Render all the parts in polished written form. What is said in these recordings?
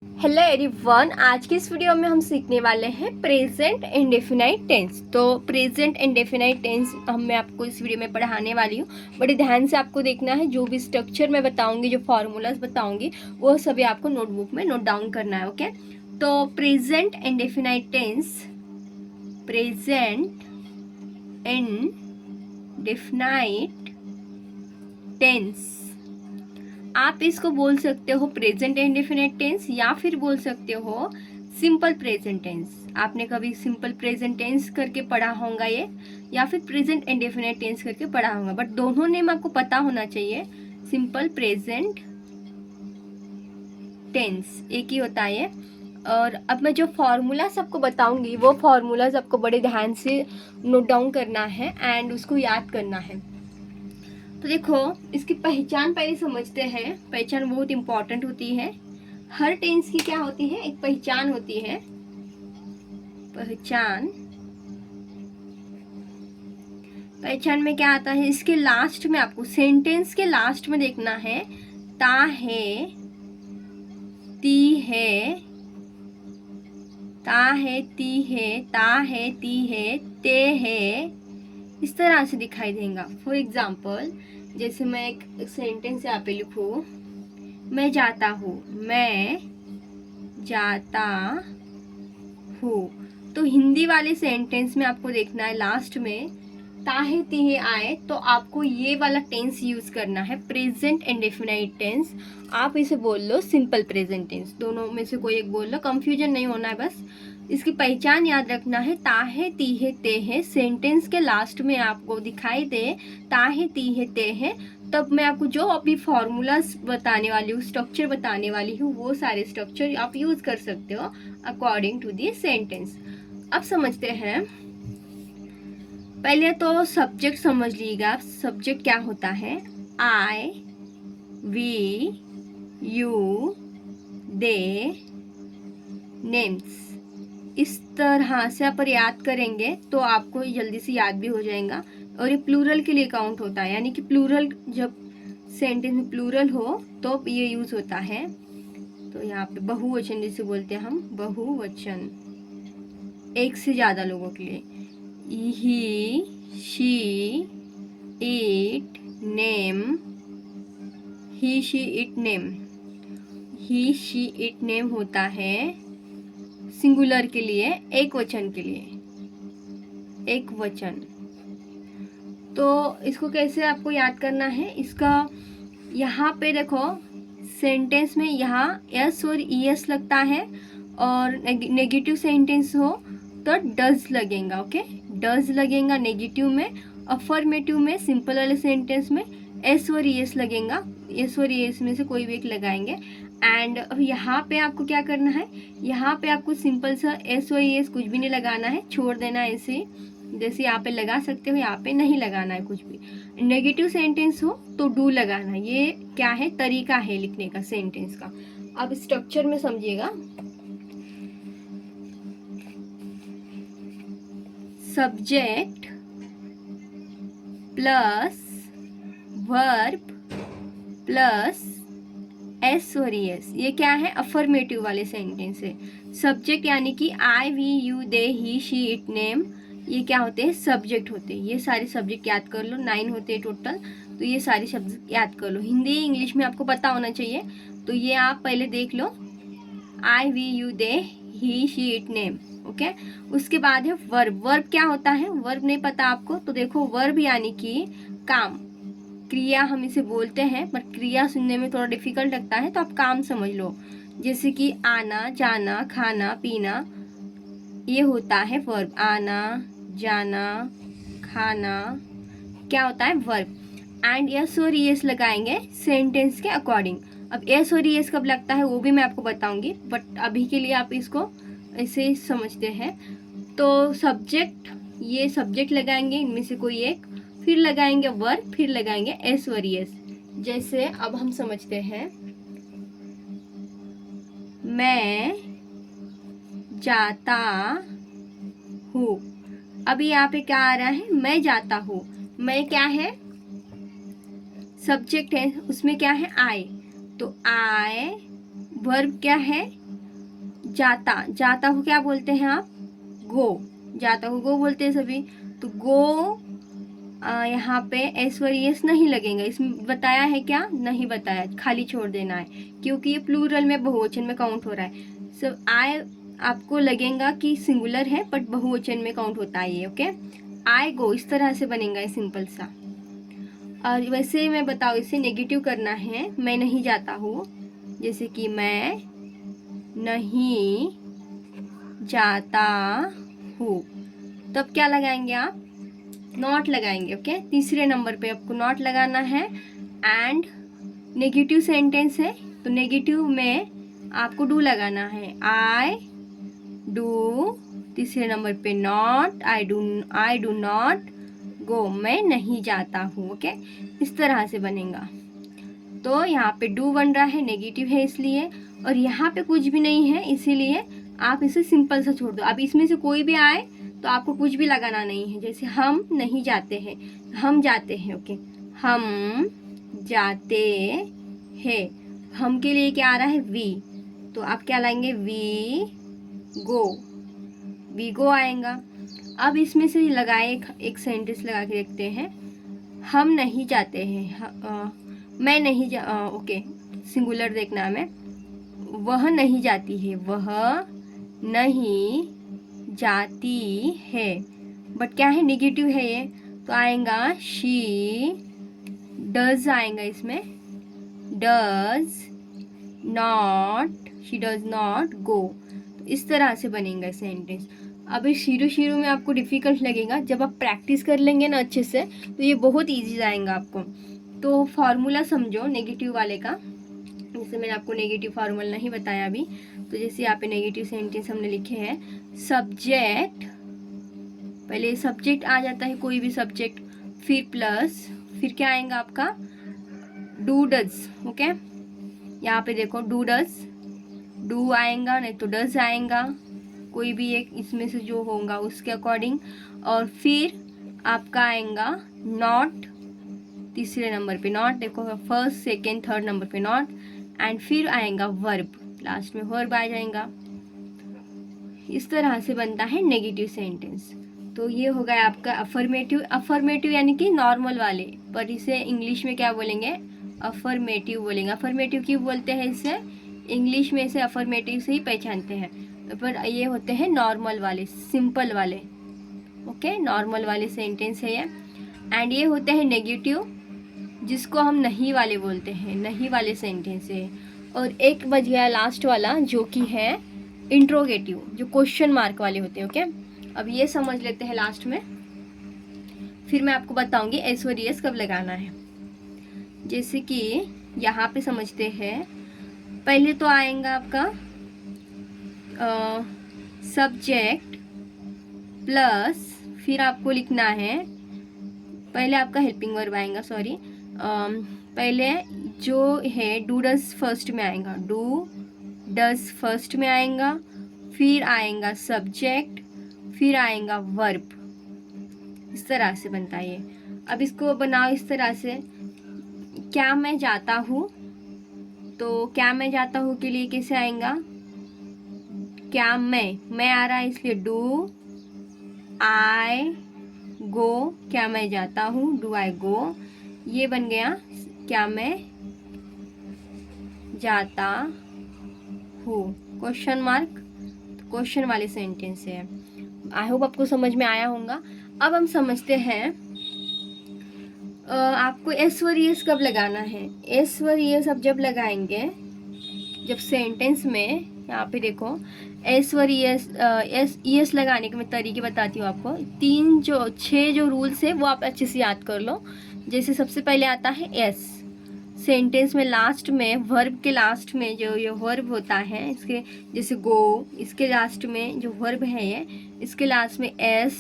Hello everyone, आज की इस वीडियो में हम सीखने वाले हैं प्रेजेंट इंडेफिनाइट टेंस। तो प्रेजेंट इंडेफिनाइट टेंस मैं आपको इस वीडियो में पढ़ाने वाली हूँ। बड़े ध्यान से आपको देखना है। जो भी स्ट्रक्चर मैं बताऊंगी, जो फॉर्मूलाज बताऊंगी, वो सभी आपको नोटबुक में नोट डाउन करना है। ओके, तो present indefinite tense, present indefinite tense, आप इसको बोल सकते हो प्रेजेंट इंडेफिनिट टेंस या फिर बोल सकते हो सिंपल प्रेजेंट टेंस। आपने कभी सिंपल प्रेजेंट टेंस करके पढ़ा होगा ये, या फिर प्रेजेंट इंडेफिनिट टेंस करके पढ़ा होगा, बट दोनों नेम आपको पता होना चाहिए। सिंपल प्रेजेंट टेंस एक ही होता है ये। और अब मैं जो फॉर्मूलाज आपको बताऊंगी, वो फॉर्मूलाज आपको बड़े ध्यान से नोट डाउन करना है एंड उसको याद करना है। तो देखो, इसकी पहचान पहले समझते हैं। पहचान बहुत इंपॉर्टेंट होती है। हर टेंस की क्या होती है, एक पहचान होती है। पहचान, पहचान में क्या आता है, इसके लास्ट में आपको सेंटेंस के लास्ट में देखना है ता है, ती है, ता है, ती है, ता है, ती है, ते है, इस तरह से दिखाई देगा। फॉर एग्जाम्पल, जैसे मैं एक सेंटेंस यहाँ पे लिखूं, मैं जाता हूँ, मैं जाता हूँ, तो हिंदी वाले सेंटेंस में आपको देखना है लास्ट में ताहे तिहे आए, तो आपको ये वाला टेंस यूज करना है, प्रेजेंट इंडेफिनाइट टेंस। आप इसे बोल लो सिंपल प्रेजेंट टेंस, दोनों में से कोई एक बोल लो, कंफ्यूजन नहीं होना है। बस इसकी पहचान याद रखना है, ताहे तीहे तेहे सेंटेंस के लास्ट में आपको दिखाई दे ताहे तीहे तेहे, तब मैं आपको जो अभी फॉर्मूलाज बताने वाली हूँ, स्ट्रक्चर बताने वाली हूँ, वो सारे स्ट्रक्चर आप यूज कर सकते हो अकॉर्डिंग टू दी सेंटेंस। अब समझते हैं। पहले तो सब्जेक्ट समझ लीजिएगा। सब्जेक्ट क्या होता है, आई, वी, यू, दे, नेम्स। इस तरह से आप याद करेंगे तो आपको जल्दी से याद भी हो जाएगा। और ये प्लूरल के लिए काउंट होता है, यानी कि प्लूरल, जब सेंटेंस में प्लूरल हो तो ये यूज होता है। तो यहाँ पे बहुवचन जिसे बोलते हैं हम, बहुवचन, एक से ज्यादा लोगों के लिए। He, she, it, name, he, she, it, name. He, she, it, name होता है सिंगुलर के लिए, एक वचन के लिए, एक वचन। तो इसको कैसे आपको याद करना है, इसका यहाँ पे देखो, सेंटेंस में यहाँ एस और ईएस लगता है, और नेगेटिव सेंटेंस हो तो डज लगेगा। ओके, डज लगेगा नेगेटिव में। अफर्मेटिव में, सिंपल वाले सेंटेंस में एस और ईएस लगेगा। एस और ईएस में से कोई भी एक लगाएंगे। एंड अब यहाँ पे आपको क्या करना है, यहाँ पे आपको सिंपल सा एस और ईएस कुछ भी नहीं लगाना है, छोड़ देना है ऐसे। जैसे यहाँ पे लगा सकते हो, यहाँ पे नहीं लगाना है कुछ भी। नेगेटिव सेंटेंस हो तो डू लगाना। ये क्या है, तरीका है लिखने का सेंटेंस का। अब स्ट्रक्चर में समझिएगा। Subject plus verb plus S और एस, ये क्या है, अफर्मेटिव वाले सेंटेंस है। सब्जेक्ट यानी कि I, we, you, they, he, she, it, name, ये क्या होते हैं, सब्जेक्ट होते हैं। ये सारे सब्जेक्ट याद कर लो, 9 होते हैं टोटल। तो ये सारे शब्द याद कर लो, हिंदी इंग्लिश में आपको पता होना चाहिए। तो ये आप पहले देख लो, I, we, you, they, he, she, it, name. Okay, उसके बाद है वर्ब। वर्ब क्या होता है, वर्ब नहीं पता आपको, तो देखो वर्ब यानी कि काम, क्रिया हम इसे बोलते हैं, पर क्रिया सुनने में थोड़ा डिफिकल्ट लगता है, तो आप काम समझ लो। जैसे कि आना, जाना, खाना, पीना, ये होता है वर्ब। आना, जाना, खाना, क्या होता है, वर्ब। एंड यस और यस लगाएंगे सेंटेंस के अकॉर्डिंग। अब यस और यस कब लगता है वो भी मैं आपको बताऊंगी, बट अभी के लिए आप इसको ऐसे ही समझते हैं। तो सब्जेक्ट, ये सब्जेक्ट लगाएंगे इनमें से कोई एक, फिर लगाएंगे वर्ब, फिर लगाएंगे एस और यस। जैसे अब हम समझते हैं, मैं जाता हूँ। अभी यहाँ पे क्या आ रहा है, मैं जाता हूँ। मैं क्या है, सब्जेक्ट है, उसमें क्या है, आई। तो आई, वर्ब क्या है, जाता, जाता को क्या बोलते हैं आप? गो। जाता को गो बोलते हैं सभी। तो गो यहाँ पे एस और एस नहीं लगेगा। इसमें बताया है क्या? नहीं बताया, खाली छोड़ देना है, क्योंकि ये प्लूरल में बहुवचन में काउंट हो रहा है। सब आई आपको लगेगा कि सिंगुलर है, बट बहुवचन में काउंट होता है ये। ओके, आई गो इस तरह से बनेगा, सिंपल सा। और वैसे मैं बताऊँ, इसे नेगेटिव करना है, मैं नहीं जाता हूँ, जैसे कि मैं नहीं जाता हूँ, तब क्या लगाएंगे आप? नॉट लगाएंगे। ओके, तीसरे नंबर पे आपको नॉट लगाना है। एंड नेगेटिव सेंटेंस है, तो नेगेटिव में आपको डू लगाना है। आई डू, तीसरे नंबर पे not, I do not go, मैं नहीं जाता हूँ। ओके, इस तरह से बनेगा। तो यहाँ पे डू बन रहा है, नेगेटिव है इसलिए, और यहाँ पे कुछ भी नहीं है, इसीलिए आप इसे सिंपल सा छोड़ दो। अब इसमें से कोई भी आए तो आपको कुछ भी लगाना नहीं है। जैसे हम नहीं जाते हैं, हम जाते हैं। ओके, हम जाते हैं, हम के लिए क्या आ रहा है? वी, तो आप क्या लाएंगे? वी गो, वी गो आएगा। अब इसमें से लगाए एक सेंटेंस लगा के देखते हैं। हम नहीं जाते हैं, मैं नहीं ओके, सिंगुलर देखना है। वह नहीं जाती है, वह नहीं जाती है, बट क्या है? नेगेटिव है ये, तो आएगा शी डज आएगा इसमें। Does not, she does not go. तो इस तरह से बनेगा सेंटेंस। अभी शुरू में आपको डिफिकल्ट लगेगा, जब आप प्रैक्टिस कर लेंगे ना अच्छे से, तो ये बहुत इजी जाएगा आपको। तो फॉर्मूला समझो नेगेटिव वाले का। जैसे मैंने आपको नेगेटिव फार्मूला नहीं बताया अभी, तो जैसे यहाँ पे नेगेटिव सेंटेंस हमने लिखे हैं, सब्जेक्ट, पहले सब्जेक्ट आ जाता है, कोई भी सब्जेक्ट, फिर प्लस, फिर क्या आएगा आपका? Do does. ओके, यहाँ पे देखो डू डज, डू आएगा, नहीं तो डज आएगा, कोई भी एक इसमें से जो होगा उसके अकॉर्डिंग। और फिर आपका आएगा नॉट, तीसरे नंबर पे नॉट, देखो फर्स्ट सेकेंड थर्ड नंबर पे नॉट। एंड फिर आएगा वर्ब, लास्ट में वर्ब आ जाएगा। इस तरह से बनता है नेगेटिव सेंटेंस। तो ये हो गया आपका अफर्मेटिव। अफर्मेटिव यानी कि नॉर्मल वाले, पर इसे इंग्लिश में क्या बोलेंगे? अफर्मेटिव बोलेंगे। अफर्मेटिव क्यों बोलते हैं इसे? इंग्लिश में इसे अफर्मेटिव से ही पहचानते हैं, पर ये होते हैं नॉर्मल वाले, सिंपल वाले। ओके, नॉर्मल वाले सेंटेंस है ये। एंड ये होते हैं नेगेटिव, जिसको हम नहीं वाले बोलते हैं, नहीं वाले सेंटेंस है। और एक बच गया लास्ट वाला, जो कि है इंट्रोगेटिव, जो क्वेश्चन मार्क वाले होते हैं। ओके, अब ये समझ लेते हैं लास्ट में, फिर मैं आपको बताऊंगी एस और एस कब लगाना है। जैसे कि यहाँ पे समझते हैं, पहले तो आएगा आपका सब्जेक्ट प्लस, फिर आपको लिखना है, पहले आपका हेल्पिंग वर्ब आएगा, सॉरी, पहले जो है डू डज फर्स्ट में आएगा, डू डज फर्स्ट में आएगा, फिर आएगा सब्जेक्ट, फिर आएगा वर्ब। इस तरह से बनता है ये। अब इसको बनाओ इस तरह से, क्या मैं जाता हूँ, तो क्या मैं जाता हूँ के लिए कैसे आएगा? क्या मैं आ रहा है इसलिए डू आई गो, क्या मैं जाता हूँ, डू आई गो, ये बन गया क्या मैं जाता हूँ, क्वेश्चन मार्क, क्वेश्चन वाले सेंटेंस है। आई होप आपको समझ में आया होगा। अब हम समझते हैं आपको एस वर एस कब लगाना है। एस वर एस अब जब लगाएंगे, जब सेंटेंस में, यहाँ पे देखो एस वर एस, एस लगाने के मैं तरीके बताती हूँ आपको। 6 जो रूल्स है वो आप अच्छे से याद कर लो। जैसे सबसे पहले आता है एस, सेंटेंस में लास्ट में, वर्ब के लास्ट में जो ये वर्ब होता है, इसके जैसे गो, इसके लास्ट में जो वर्ब है ये, इसके लास्ट में एस।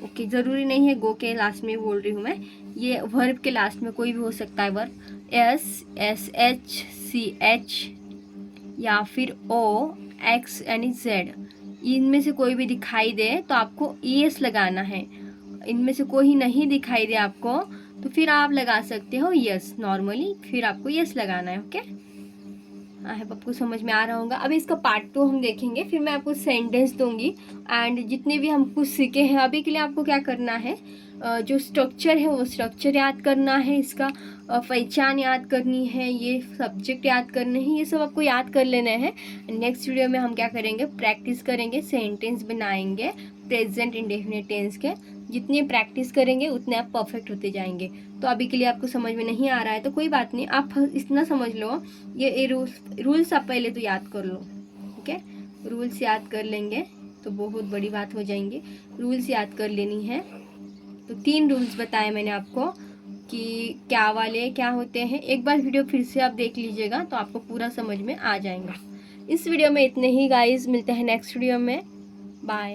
ओके, ज़रूरी नहीं है गो के लास्ट में बोल रही हूँ मैं, ये वर्ब के लास्ट में कोई भी हो सकता है verb. S, S H, C H, या फिर ओ, एक्स यानी जेड, इनमें से कोई भी दिखाई दे तो आपको ई एस लगाना है। इनमें से कोई नहीं दिखाई दे आपको, तो फिर आप लगा सकते हो यस नॉर्मली, फिर आपको यस लगाना है। ओके, आई होप आपको समझ में आ रहा होगा। अभी इसका पार्ट 2 हम देखेंगे, फिर मैं आपको सेंटेंस दूंगी एंड जितने भी हम कुछ सीखे हैं अभी के लिए आपको क्या करना है, जो स्ट्रक्चर है वो स्ट्रक्चर याद करना है, इसका पहचान याद करनी है, ये सब्जेक्ट याद करने हैं, ये सब आपको याद कर लेना है। नेक्स्ट वीडियो में हम क्या करेंगे, प्रैक्टिस करेंगे, सेंटेंस बनाएंगे प्रेजेंट इंडेफिनिट टेंस के। जितनी प्रैक्टिस करेंगे उतने आप परफेक्ट होते जाएंगे। तो अभी के लिए आपको समझ में नहीं आ रहा है तो कोई बात नहीं, आप इतना समझ लो, ये रूल्स आप पहले तो याद कर लो, ठीक है। रूल्स याद कर लेंगे तो बहुत बड़ी बात हो जाएंगे। रूल्स याद कर लेनी है। तो 3 रूल्स बताए मैंने आपको कि क्या वाले क्या होते हैं। एक बार वीडियो फिर से आप देख लीजिएगा तो आपको पूरा समझ में आ जाएगा। इस वीडियो में इतने ही गाइस, मिलते हैं नेक्स्ट वीडियो में, बाय।